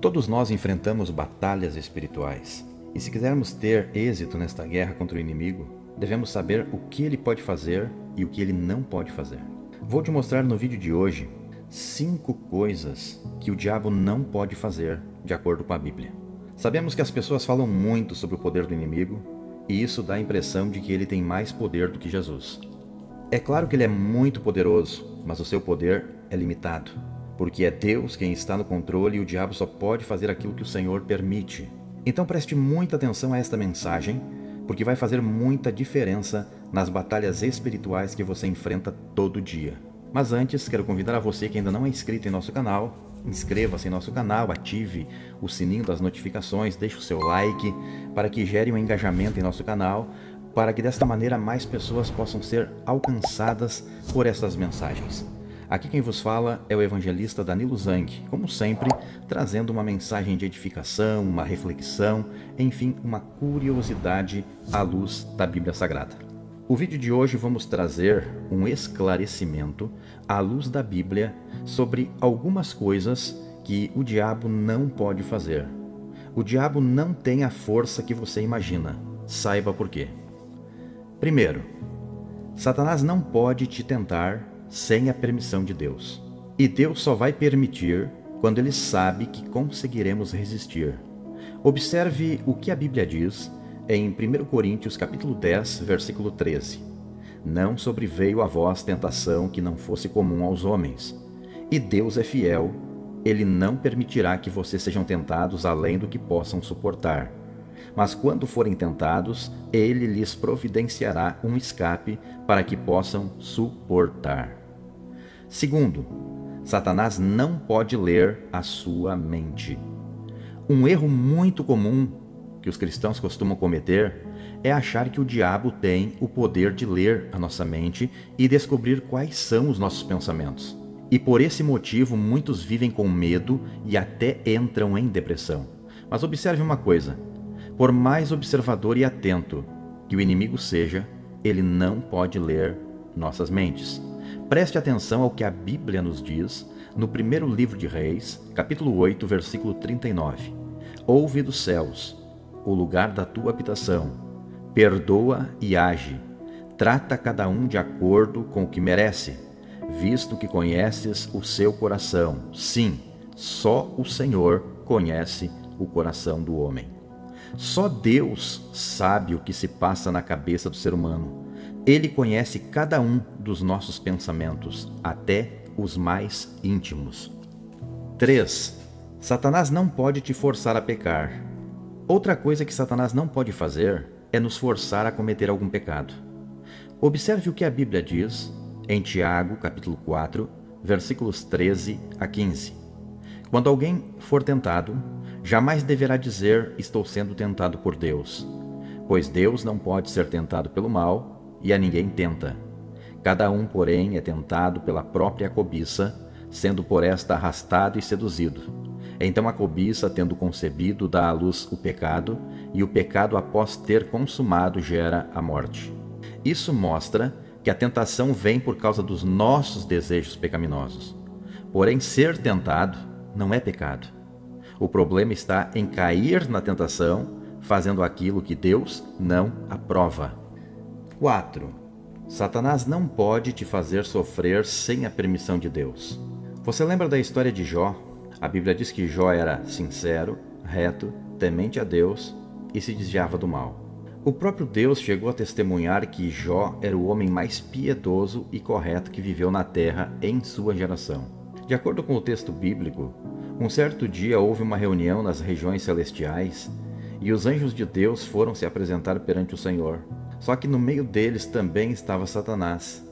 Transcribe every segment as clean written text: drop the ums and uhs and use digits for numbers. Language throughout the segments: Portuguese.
Todos nós enfrentamos batalhas espirituais. E se quisermos ter êxito nesta guerra contra o inimigo, devemos saber o que ele pode fazer e o que ele não pode fazer. Vou te mostrar no vídeo de hoje 5 coisas que o diabo não pode fazer de acordo com a Bíblia. Sabemos que as pessoas falam muito sobre o poder do inimigo e isso dá a impressão de que ele tem mais poder do que Jesus. É claro que ele é muito poderoso, mas o seu poder é limitado, porque é Deus quem está no controle e o diabo só pode fazer aquilo que o Senhor permite. Então preste muita atenção a esta mensagem, porque vai fazer muita diferença nas batalhas espirituais que você enfrenta todo dia. Mas antes, quero convidar a você que ainda não é inscrito em nosso canal, inscreva-se em nosso canal, ative o sininho das notificações, deixe o seu like, para que gere um engajamento em nosso canal, para que desta maneira mais pessoas possam ser alcançadas por essas mensagens. Aqui quem vos fala é o evangelista Danilo Zang, como sempre, trazendo uma mensagem de edificação, uma reflexão, enfim, uma curiosidade à luz da Bíblia Sagrada. O vídeo de hoje vamos trazer um esclarecimento à luz da Bíblia sobre algumas coisas que o diabo não pode fazer. O diabo não tem a força que você imagina. Saiba por quê. Primeiro, Satanás não pode te tentar sem a permissão de Deus. E Deus só vai permitir quando Ele sabe que conseguiremos resistir. Observe o que a Bíblia diz em 1 Coríntios capítulo 10, versículo 13. Não sobreveio a vós tentação que não fosse comum aos homens. E Deus é fiel, Ele não permitirá que vocês sejam tentados além do que possam suportar. Mas quando forem tentados, Ele lhes providenciará um escape para que possam suportar. Segundo, Satanás não pode ler a sua mente. Um erro muito comum que os cristãos costumam cometer é achar que o diabo tem o poder de ler a nossa mente e descobrir quais são os nossos pensamentos. E por esse motivo, muitos vivem com medo e até entram em depressão. Mas observe uma coisa. Por mais observador e atento que o inimigo seja, ele não pode ler nossas mentes. Preste atenção ao que a Bíblia nos diz no primeiro livro de Reis, capítulo 8, versículo 39. Ouve dos céus o lugar da tua habitação, perdoa e age, trata cada um de acordo com o que merece, visto que conheces o seu coração. Sim, só o Senhor conhece o coração do homem. Só Deus sabe o que se passa na cabeça do ser humano. Ele conhece cada um dos nossos pensamentos, até os mais íntimos. 3. Satanás não pode te forçar a pecar. Outra coisa que Satanás não pode fazer é nos forçar a cometer algum pecado. Observe o que a Bíblia diz em Tiago, capítulo 4, versículos 13 a 15. Quando alguém for tentado, jamais deverá dizer, estou sendo tentado por Deus, pois Deus não pode ser tentado pelo mal e a ninguém tenta. Cada um, porém, é tentado pela própria cobiça, sendo por esta arrastado e seduzido. Então a cobiça, tendo concebido, dá à luz o pecado, e o pecado, após ter consumado, gera a morte. Isso mostra que a tentação vem por causa dos nossos desejos pecaminosos. Porém, ser tentado não é pecado. O problema está em cair na tentação, fazendo aquilo que Deus não aprova. 4. Satanás não pode te fazer sofrer sem a permissão de Deus. Você lembra da história de Jó? A Bíblia diz que Jó era sincero, reto, temente a Deus e se desviava do mal. O próprio Deus chegou a testemunhar que Jó era o homem mais piedoso e correto que viveu na terra em sua geração. De acordo com o texto bíblico, um certo dia houve uma reunião nas regiões celestiais e os anjos de Deus foram se apresentar perante o Senhor. Só que no meio deles também estava Satanás.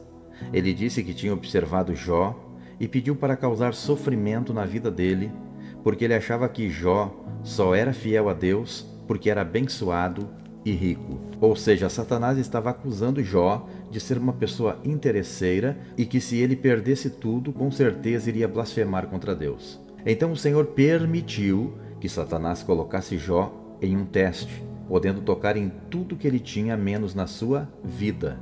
Ele disse que tinha observado Jó e pediu para causar sofrimento na vida dele, porque ele achava que Jó só era fiel a Deus porque era abençoado e rico. Ou seja, Satanás estava acusando Jó de ser uma pessoa interesseira e que se ele perdesse tudo, com certeza iria blasfemar contra Deus. Então o Senhor permitiu que Satanás colocasse Jó em um teste, podendo tocar em tudo que ele tinha, menos na sua vida.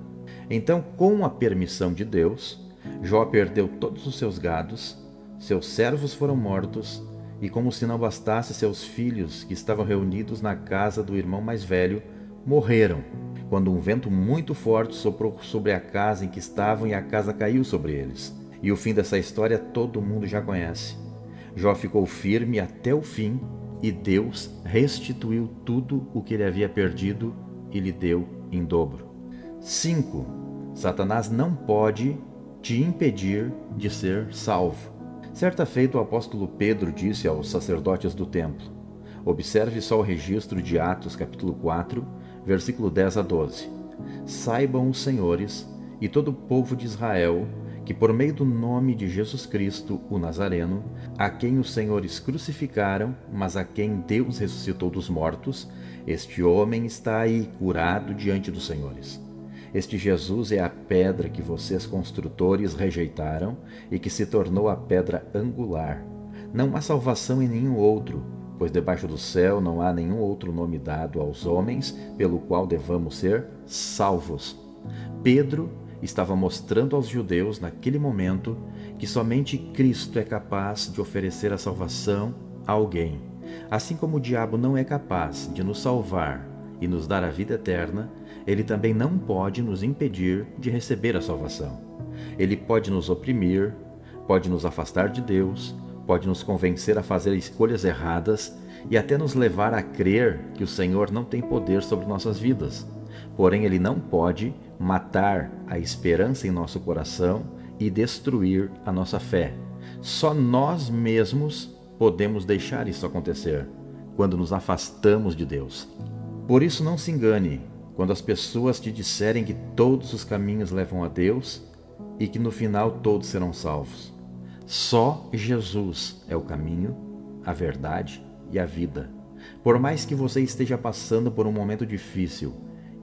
Então, com a permissão de Deus, Jó perdeu todos os seus gados, seus servos foram mortos e como se não bastasse, seus filhos, que estavam reunidos na casa do irmão mais velho, morreram, quando um vento muito forte soprou sobre a casa em que estavam e a casa caiu sobre eles. E o fim dessa história todo mundo já conhece. Jó ficou firme até o fim e Deus restituiu tudo o que ele havia perdido e lhe deu em dobro. 5. Satanás não pode te impedir de ser salvo. Certa feita, o apóstolo Pedro disse aos sacerdotes do templo: observe só o registro de Atos capítulo 4, versículo 10 a 12. Saibam os senhores e todo o povo de Israel que por meio do nome de Jesus Cristo, o Nazareno, a quem os senhores crucificaram, mas a quem Deus ressuscitou dos mortos, este homem está aí curado diante dos senhores. Este Jesus é a pedra que vocês construtores rejeitaram e que se tornou a pedra angular. Não há salvação em nenhum outro, pois debaixo do céu não há nenhum outro nome dado aos homens pelo qual devamos ser salvos. Pedro estava mostrando aos judeus naquele momento que somente Cristo é capaz de oferecer a salvação a alguém. Assim como o diabo não é capaz de nos salvar e nos dar a vida eterna, ele também não pode nos impedir de receber a salvação. Ele pode nos oprimir, pode nos afastar de Deus, pode nos convencer a fazer escolhas erradas e até nos levar a crer que o Senhor não tem poder sobre nossas vidas. Porém, ele não pode matar a esperança em nosso coração e destruir a nossa fé. Só nós mesmos podemos deixar isso acontecer, quando nos afastamos de Deus. Por isso, não se engane quando as pessoas te disserem que todos os caminhos levam a Deus e que no final todos serão salvos. Só Jesus é o caminho, a verdade e a vida. Por mais que você esteja passando por um momento difícil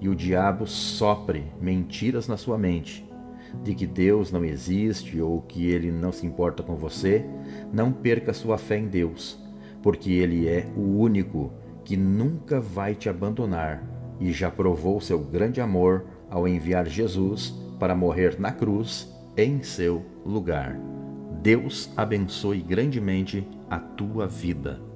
e o diabo sopre mentiras na sua mente, de que Deus não existe ou que Ele não se importa com você, não perca sua fé em Deus, porque Ele é o único que nunca vai te abandonar e já provou seu grande amor ao enviar Jesus para morrer na cruz em seu lugar. Deus abençoe grandemente a tua vida.